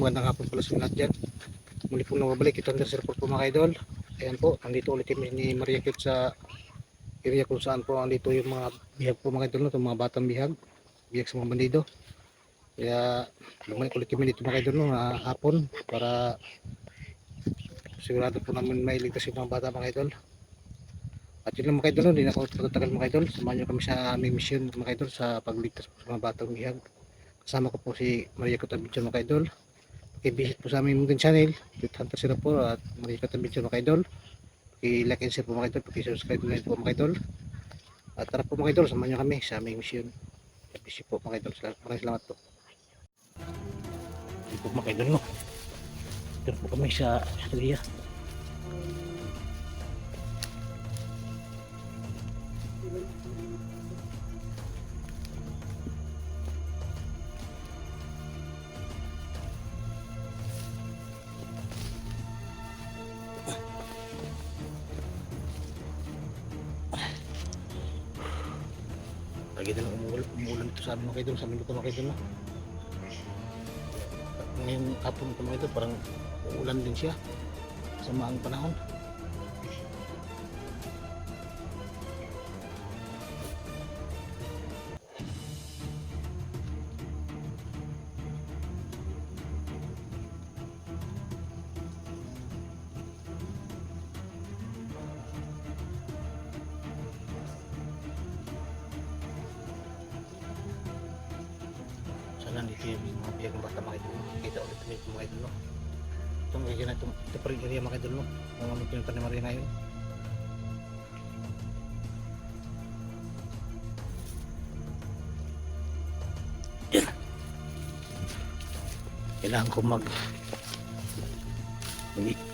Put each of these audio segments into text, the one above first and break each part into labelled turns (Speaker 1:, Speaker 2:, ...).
Speaker 1: magandang hapon pala sa lahat dyan. Muli po nababalik ito ang Sir po mga idol. Ayan po, nandito ulit kami ni Maria Kit sa area kung saan po andito yung mga bihag po mga idol, no? Itong mga batang bihag sa mga bandido. Kaya bumalik ulit kami dito mga idol, no? Hapon para sigurado po namin mailigtas yung mga bata mga idol. At yun lang mga idol, no? Hindi na ako patatagal mga idol. Samahan nyo kami sa aming mission mga idol sa pagligtas po sa mga batang bihag. Kasama ko po si Maria Kit mga idol. I-visit po sa aming munting channel, Hunter Sira po at Maria Kit mga idol. I-like and share po mga idol, i-subscribe na rin po mga idol. At tara po mga idol, samahan nyo kami sa aming mission. Busy po mga idol, maraming salamat po. Hindi po mga idol, no? Tara po kami sa area. Lagi na lang umuulan dito sa amin mga idol, sa amin dito mga idol, no? Ngayong hapon ito mga idol, parang uulan din siya sa maang panahon. Nandito yung mga biyag ng bata mga idol, kita ulit yung mga idol, no? Itong area na ito pa rin area mga idol, no? Ang aming pinunta ni Maria ngayon. Kailangan ko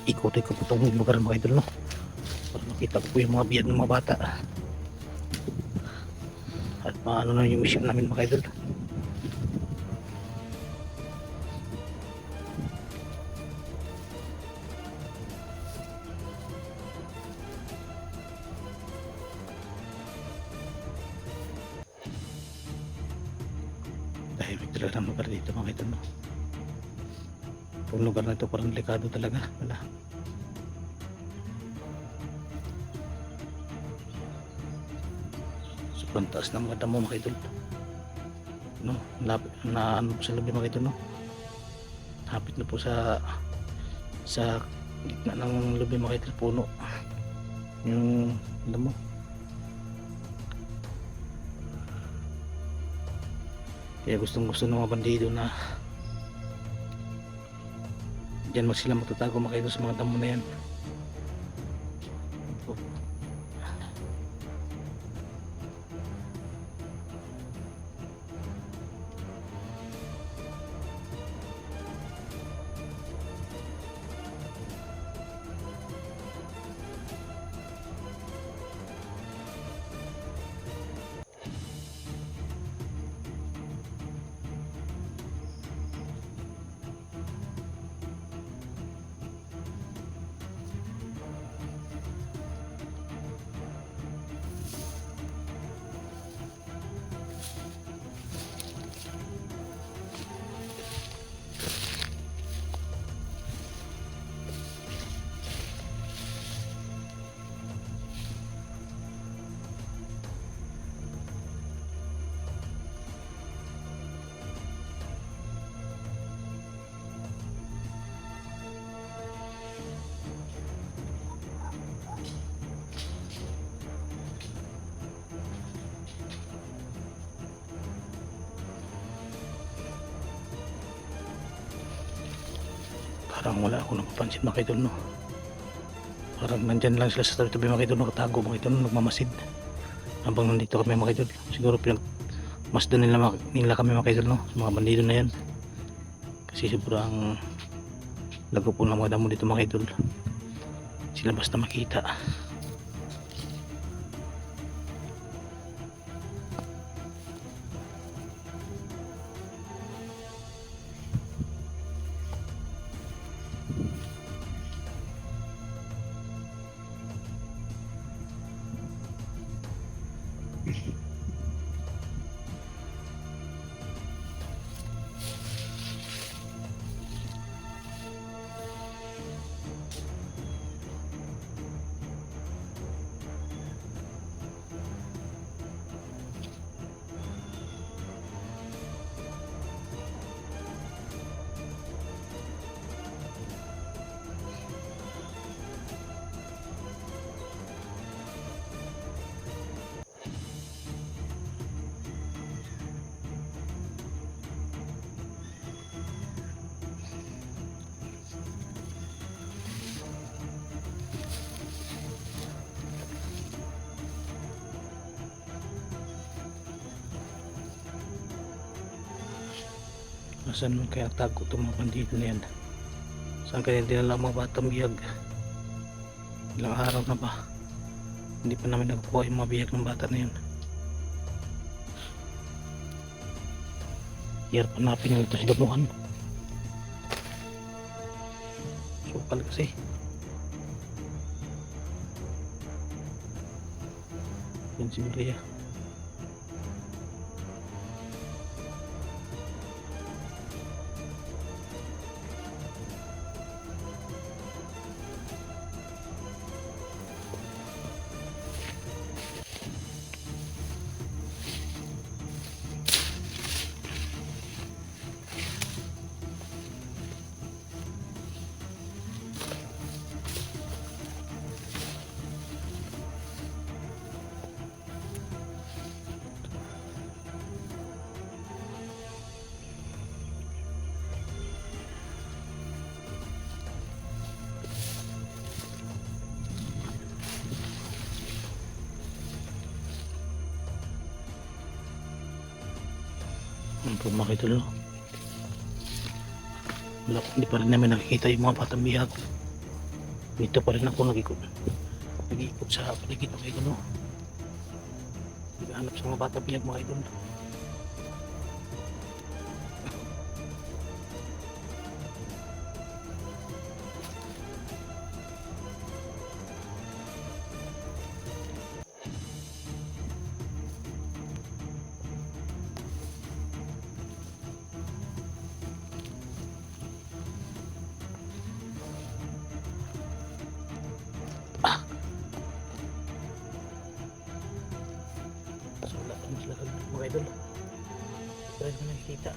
Speaker 1: ikutin ko po itong lugar mga idol, no? Para makita ko po yung mga biyag ng mga bata at maano na yung mission namin mga idol. Dahil may talaga ng lugar dito mga idol, no? Itong lugar na ito parang delikado talaga wala. Sobrang taas ng mga damo mga idol, no? Na ano po sa labi mga idol, no? Hapit na po sa gitna ng labi mga idol, puno yung damo. Kaya gustong gusto ng mga bandido na dyan sila magtatago mga idol sa mga damo na yan. Parang wala akong napapansin mga idol, no? Parang nandyan lang sila sa tabi mga idol, nakatago mga idol, nagmamasid habang nandito kami mga idol. Siguro pinagmasdan nila kami mga idol, no? Sa mga bandido na yan, kasi sobrang lago po ng mga damo dito mga idol, sila basta makita. Nasaan man kaya tago itong mga bandido na yan? Saan kaya dinala ang mga batang bihag? Ilang araw na ba? Hindi pa namin nakukuha yung mga bihag ng bata na yun. Hirap hanapin nyo ito sa damuhan. Sukal kasi. Yan si Maria. Ano po mga idol, no? Wala, hindi pa rin namin nakikita yung mga batang bihag. Dito pa rin ako nag-ikot sa paligid mga idol, no? Naghahanap sa mga batang bihag mga idol. So wala pa sila mga idol. Pero hindi nakikita.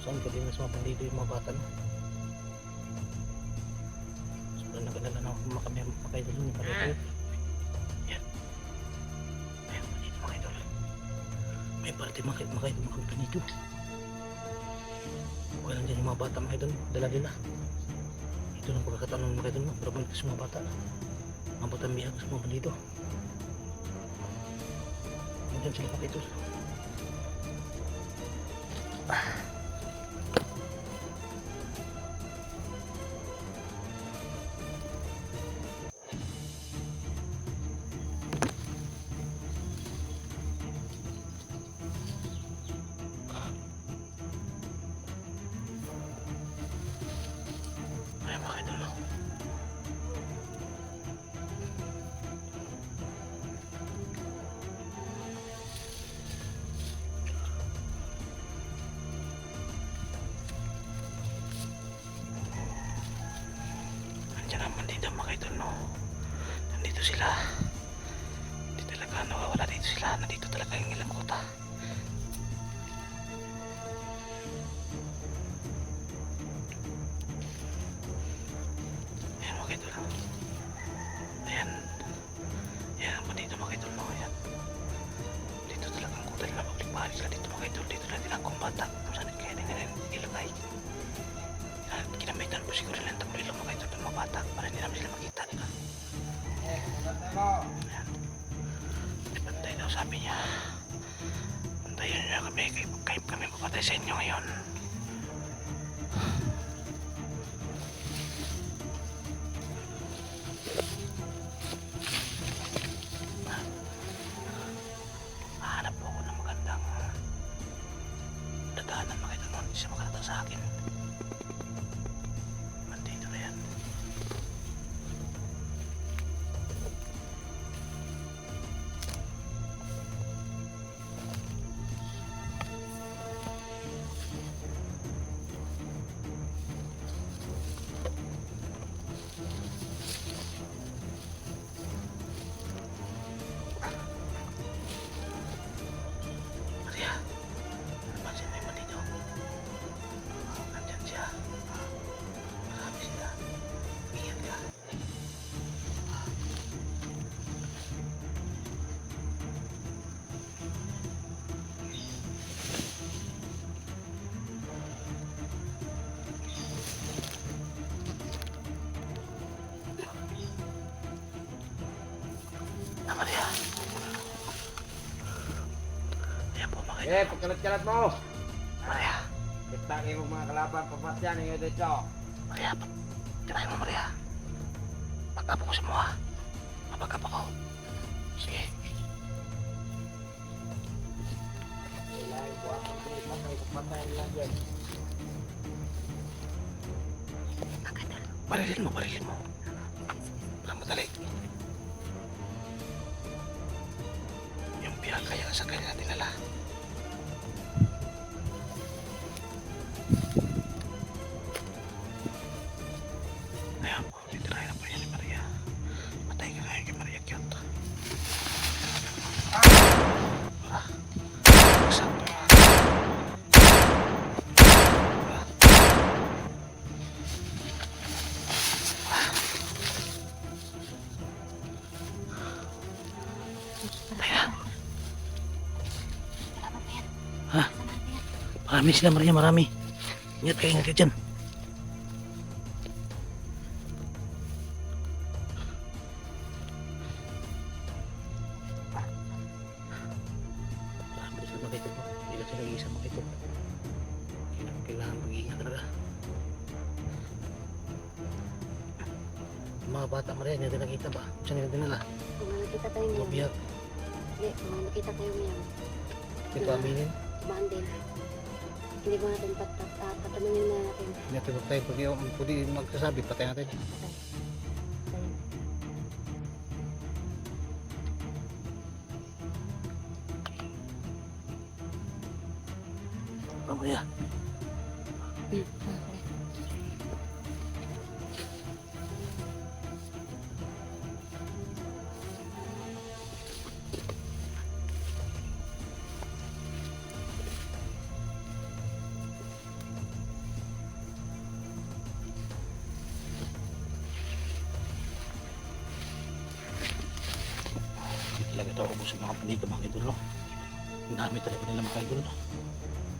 Speaker 1: Saan ka din mas mapandido yung mga bata, no? So nagdala na ako mga idol yung palito. Yan. Ayan, pandido mga idol. May parte mga idol mga pandido. Okay lang dyan yung mga bata mga idol. Dala nila. Ito lang pagkakataon ng mga idol, no? Pero balik sa mga bata. Mga batang bihag sa mga pandido. Diyan sila mga idol. Ayan mga idol, no? Nandiyan naman dito mga idol, no? Nandito sila. Hindi talaga nawawala dito sila. Nandito talaga yung ilang kota. Ayan mga idol. Ayan. Ayan naman dito mga idol, no? Ayan. Dito talaga ang kota nila. Magbalik sila dito mga idol. Dito na nilang kumbata. Kung saan kaya nila ilagay. Kinamitan po siguro lang itong ilong mga idol ng mga bata para hindi namin sila makita. Ayan. Pantay daw sabi niya. Pantayan niya kami. Kami papatay sa inyo ngayon. Hanap po ako ng magandang dadahanan mga idol. Hindi siya makarating sa akin. Nandito na yan. Maria, napansin mo yung bandito?
Speaker 2: Eh, pagkalat-kalat mo.
Speaker 1: Maria.
Speaker 2: Kitangin mo mga kalaban, pamasyan ninyo dito.
Speaker 1: Maria, tirahin mo Maria. Pag-apo ko sa mo ha. Mapag-apo ko. Sige.
Speaker 2: Kailangan ko ang pagpapatay lang yan.
Speaker 1: Barilin mo, barilin mo. Parang madali. Yung pinakaya sa kanya dinala. Ayan po, titirahin na po yan ni Maria. Patay ka ngayon kay Maria Cute. Ah! Sakto na. Ha? Marami sila Maria, marami. Ingat kayo, ingat kayo dyan. Marami sila makita po. Hindi lang sila isa makita po. Kailangan mag-iingat talaga. Mga bata Maria, hindi natin nakita ba? Saan nila dinala?
Speaker 3: Kung nakita tayo niyan.
Speaker 1: Mabiyag.
Speaker 3: Hindi, kung nakita tayo niyan.
Speaker 1: Ito aminin.
Speaker 3: Kumaan din. Hindi mo natin patanungin na natin.
Speaker 1: Hindi natin magtayo. Pwede magsasabi, patay natin.
Speaker 3: Tayo.
Speaker 1: Mamaya. Talaga ito ako sa mga panito mga idol, no? Ang dami talaga nila mga idol, no?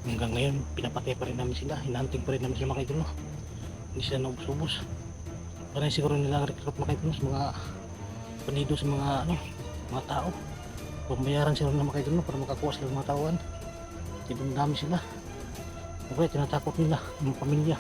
Speaker 1: Hanggang ngayon pinapatay pa rin namin sila, hinahunting pa rin namin sila mga idol, no? Hindi sila naubos-ubos. Parang siguro nila recruit mga idol, no? Sa mga panido sa mga ano, mga tao. Pamayaran sila ng mga idol, no? Para makakuha sila ng mga tauhan. Ibang dami sila. Okay, tinatakot nila ang pamilya.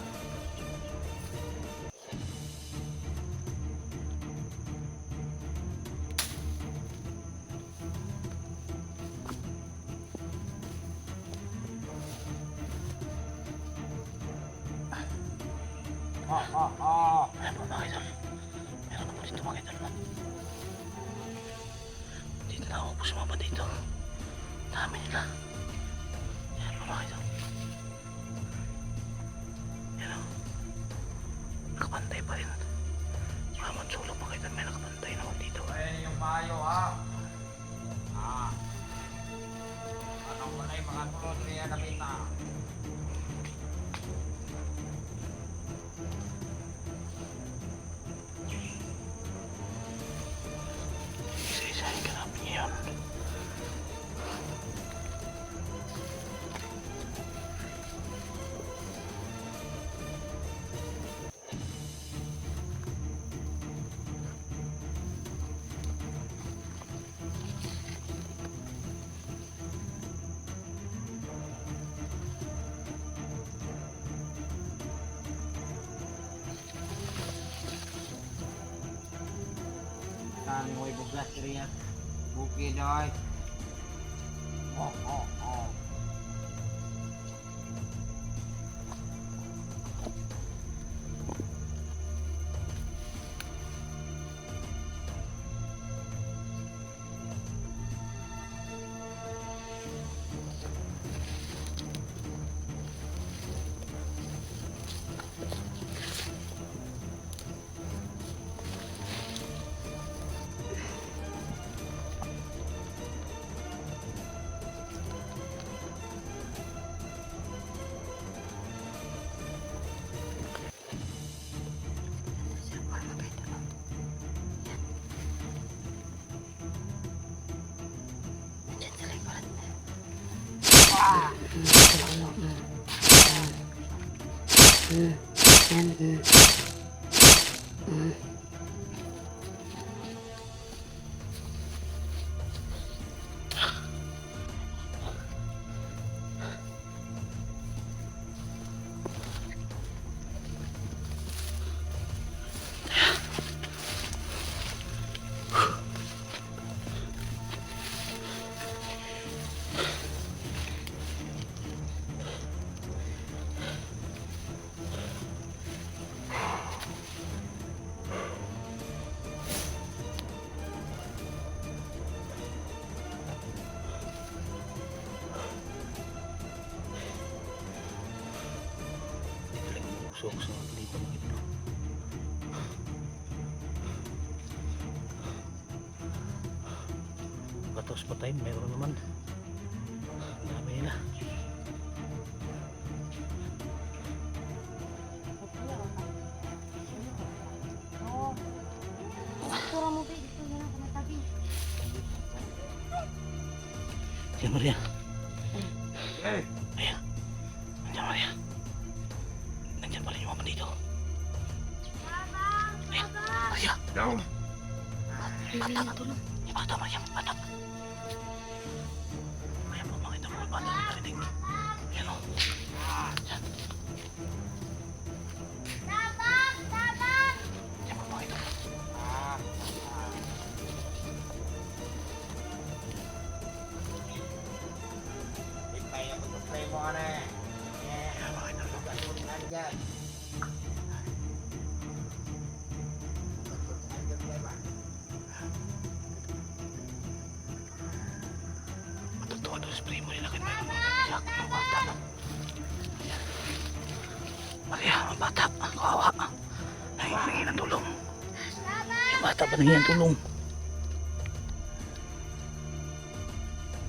Speaker 1: Ayan po mga idol. Meron na po dito mga idol, no? Dito na ako po sumama dito. Dami nila. Ayan po mga idol. Ayan o. Nakapantay pa rin. Ramon sulok mga idol. May nakapantay na ako dito.
Speaker 2: Ay, yung mayo ha. Anong wala yung mga tulot niya nakita?
Speaker 1: Isa-isahin ka namin ngayon.
Speaker 2: Kami mo ibugas kiriya. Bukid ay. Oh.
Speaker 1: Suksok sa dito mga idol. Batos pa tayo, meron naman. Ang dami nila.
Speaker 3: Oo. Tura mo ba? Gusto niya lang kumatabi.
Speaker 1: Diyan Maria.
Speaker 2: Eh,
Speaker 1: Ayan. Nandiyan Maria. Nandiyan pala yung mama dito. Ayan. Maria.
Speaker 2: down.
Speaker 3: Bata ka tulong.
Speaker 1: Yung bata Maria. Bata. Ayan po mga idol. Yung bata na narinig. Ayan o. Ayan. Ayan po mga idol.
Speaker 2: Ipay ako sa play mo ka na eh.
Speaker 1: Ayan mga idol.
Speaker 2: Nandyan.
Speaker 1: Matutuwa doon sa primo nila kahit mayroon mga iyak ng bata. Ayan. Maria, ang bata. Ang kawawa. Nangingi ng tulong. Yung bata pa nangingi ng tulong.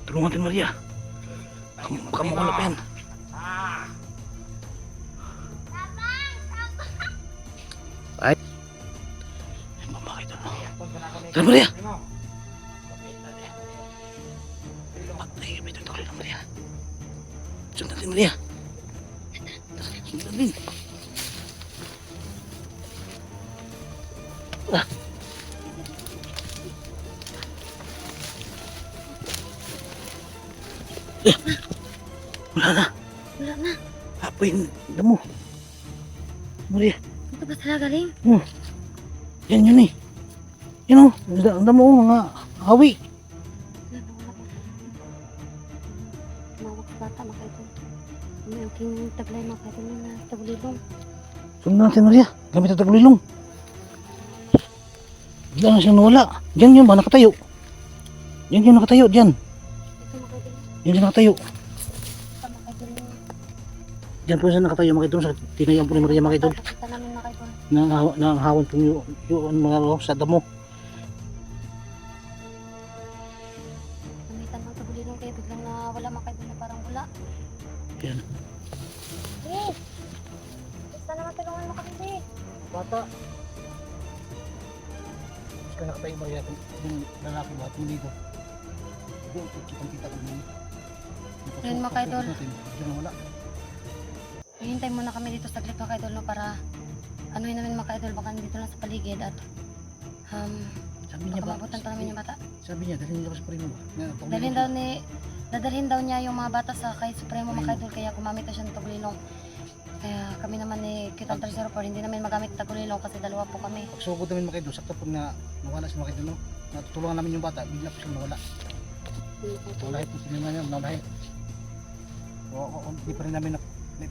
Speaker 1: Tulungan natin Maria. Baka makulap yan.
Speaker 2: Ah!
Speaker 1: Ay. Ay, mga idol.
Speaker 2: Punta na kami.
Speaker 1: Tara Maria.
Speaker 2: Mo.
Speaker 1: Ay, may tutuloy na Maria. Sundan din Maria. Tara, sundan din. Ah. Wala na.
Speaker 3: Wala na.
Speaker 1: Apoy yung damo. Maria.
Speaker 3: Ito ba talaga galing?
Speaker 1: Yan yun eh. Yan o. Ang damo mga hawi.
Speaker 3: Wala na, wala pa. Mawak sa bata, makaitol. May aking taglay, makaitol na tagulilong.
Speaker 1: Sundan natin Maria. Gamit ang tagulilong. Bigla na siyang nawala. Diyan yun ba nakatayo? Diyan yun nakatayo. Diyan.
Speaker 3: Ito makaitol.
Speaker 1: Diyan siya nakatayo.
Speaker 3: Ito makaitol.
Speaker 1: Diyan po siya nakatayo mga idol. Sa tinayang po ni Maria mga idol.
Speaker 3: Kita namin makaitol.
Speaker 1: Nangahawan po yung mga sa damo.
Speaker 3: Namitan ng tagulilong kaya biglang nawala makaitol na parang wala.
Speaker 1: Yan.
Speaker 3: Eh! Basta naman tulungan mo kami, eh.
Speaker 1: Bata. Kaya nakatayo Maria. Yung lalaki ba? Yung dito. Doon. Kitang-kita ko yun.
Speaker 3: Ayun, mga idol.
Speaker 1: Diyan na wala.
Speaker 3: Hihintay muna kami dito saglit mga idol no, para anuhin namin mga idol baka nandito lang sa paligid at
Speaker 1: Sabi niya
Speaker 3: baka
Speaker 1: ba?
Speaker 3: mabutan pa namin yung bata.
Speaker 1: Sabi niya, dalhin niya ako sa primo ba?
Speaker 3: Dadalhin daw niya yung mga bata sa kay Supremo mga idol kaya gumamit na siya ng tagulilong. Kaya kami naman ni Kitang 304 hindi namin magamit ng tagulilong kasi dalawa po kami.
Speaker 1: Pagsugod namin mga idol, sakto po na nawala si mga idol, no? Natutulungan namin yung bata, bigla po siya nawala. Nawalahi po sila nga niya, nawalahi.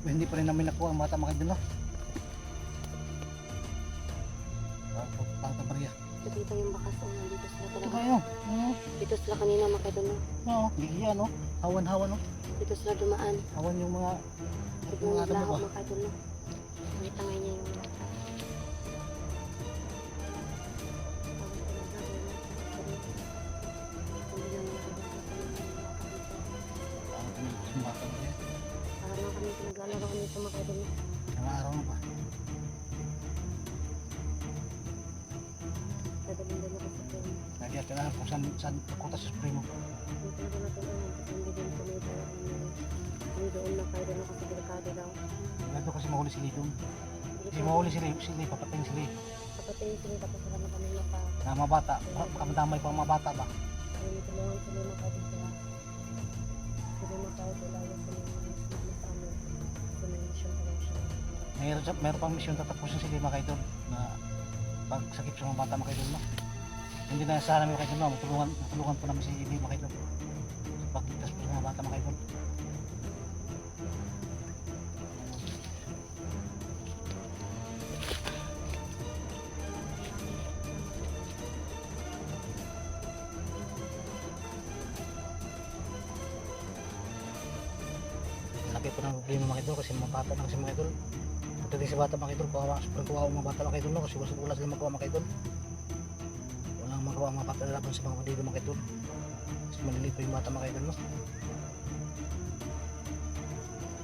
Speaker 1: Hindi pa rin namin nakuha ang bata mga idol, no? Pangta Maria.
Speaker 3: Dito yung bakas o nandito sila
Speaker 1: Ito
Speaker 3: talaga.
Speaker 1: kayo.
Speaker 3: Dito sila kanina mga idol no.
Speaker 1: Oo, ligiya, no? Hawan-hawan, no?
Speaker 3: Dito sila dumaan.
Speaker 1: Hawan yung mga
Speaker 3: Biglang
Speaker 1: mga damo
Speaker 3: naglaho
Speaker 1: ba?
Speaker 3: mga idol no. Tangay niya yung bata.
Speaker 1: Yung bata Maria.
Speaker 3: Para lang kami pinaglalaro nito mga idol no.
Speaker 1: Mga araw na pa.
Speaker 3: Dadalhin daw ako sa Supremo.
Speaker 1: Nagyat ka na kung saan pakunta sa primo.
Speaker 3: Yung talaga natulungan kasi hindi din kami parang doon na kayo na kasi delikado daw.
Speaker 1: Ganito kasi mahuli sila doon. Hindi mahuli sila, papatayin sila.
Speaker 3: Kapatid sila tapos wala na kami mapa.
Speaker 1: Na mga bata, baka madamay pa ang mga bata ba?
Speaker 3: Kaya tulungan sila na kayo sila. Sila na kayo sila yung sila sa amin. Sila yung mission pa lang siya.
Speaker 1: Meron pang misyon tatapusin sila mga kaidol na pagsakip sa mga bata mga kaidol, no? Hindi na sa namin mga kaidol, no? Matulungan po namin si Ibi mga kaidol. Pagligtas po sa mga bata mga kaidol. Laki po ng problema mga idol kasi mga bata na kasi mga idol. pagdating sa bata mga idol, sobrang kawawa ang mga bata mga idol, no? Kasi wala sila magawa mga idol. Walang magawa ang mga bata laban sa mga bandido mga idol. Kasi maliliit pa yung bata mga idol, no?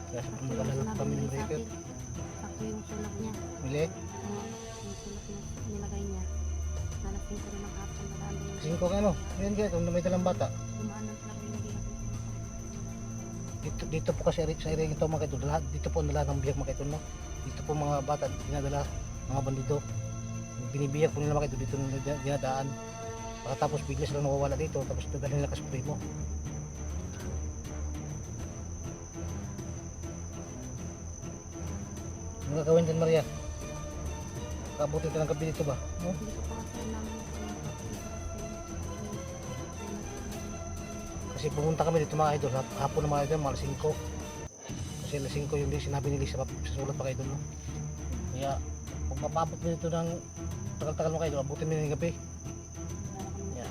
Speaker 1: Kaya sobrang
Speaker 3: Sakto yung
Speaker 1: nag-alala po
Speaker 3: sinabi
Speaker 1: kami ng
Speaker 3: niya sa
Speaker 1: Mariaco.
Speaker 3: akin. Sakto yung sulat niya.
Speaker 1: Mili?
Speaker 3: Yung sulat na nilagay niya. Nalasing ko rin ang hapon na daan din.
Speaker 1: 5 ka ano? Yan kaya kung may dalang bata.
Speaker 3: Dumaan ng talaga yung hindi natin.
Speaker 1: Dito po kasi sa area ito mga idol, lahat dito po nila ng biyak mga idol, no? Dito po mga bata dinadala mga bandido. Binibiyak po nila mga idol, dito nila dinadaan. Pagkatapos bigla sila nawawala dito, tapos dadalhin nila ka mo. Ano gagawin din Maria? Kabutin ka ng gabi dito ba? No?
Speaker 3: Hindi ko pa kasi namin
Speaker 1: Kasi pumunta kami dito mga idol, hapon na mga idol, mga alas 5. Kasi alas 5 yung sinabi ni Lisa sa sulat mga idol, no? Kaya kung papabot mo dito ng tagal-tagal mga idol, abutin mo ng gabi. Yeah.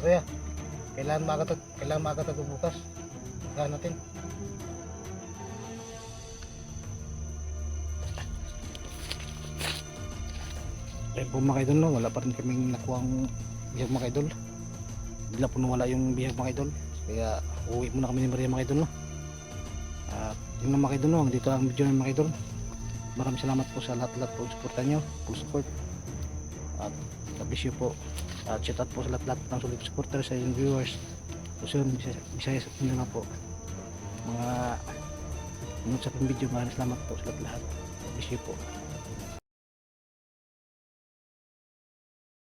Speaker 1: Kaya kailangan maaga tayo bukas. Kailangan natin. Ayun po mga idol, no? Wala pa rin kaming nakuhang bihag mga idol. Bigla po nawala yung bihag mga idol. Kaya uwi muna kami ni Maria mga idol, no? At yun lang mga idol, no? Dito ang video ng mga idol. Maraming salamat po sa lahat-lahat po suporta nyo, full support. At God bless you po. At shout out po sa lahat-lahat ng solid supporter sa inyong viewers. Luzon, Visayas at Mindanao po. Mga nanood sa aking video, maraming salamat po sa lahat-lahat. God bless you po.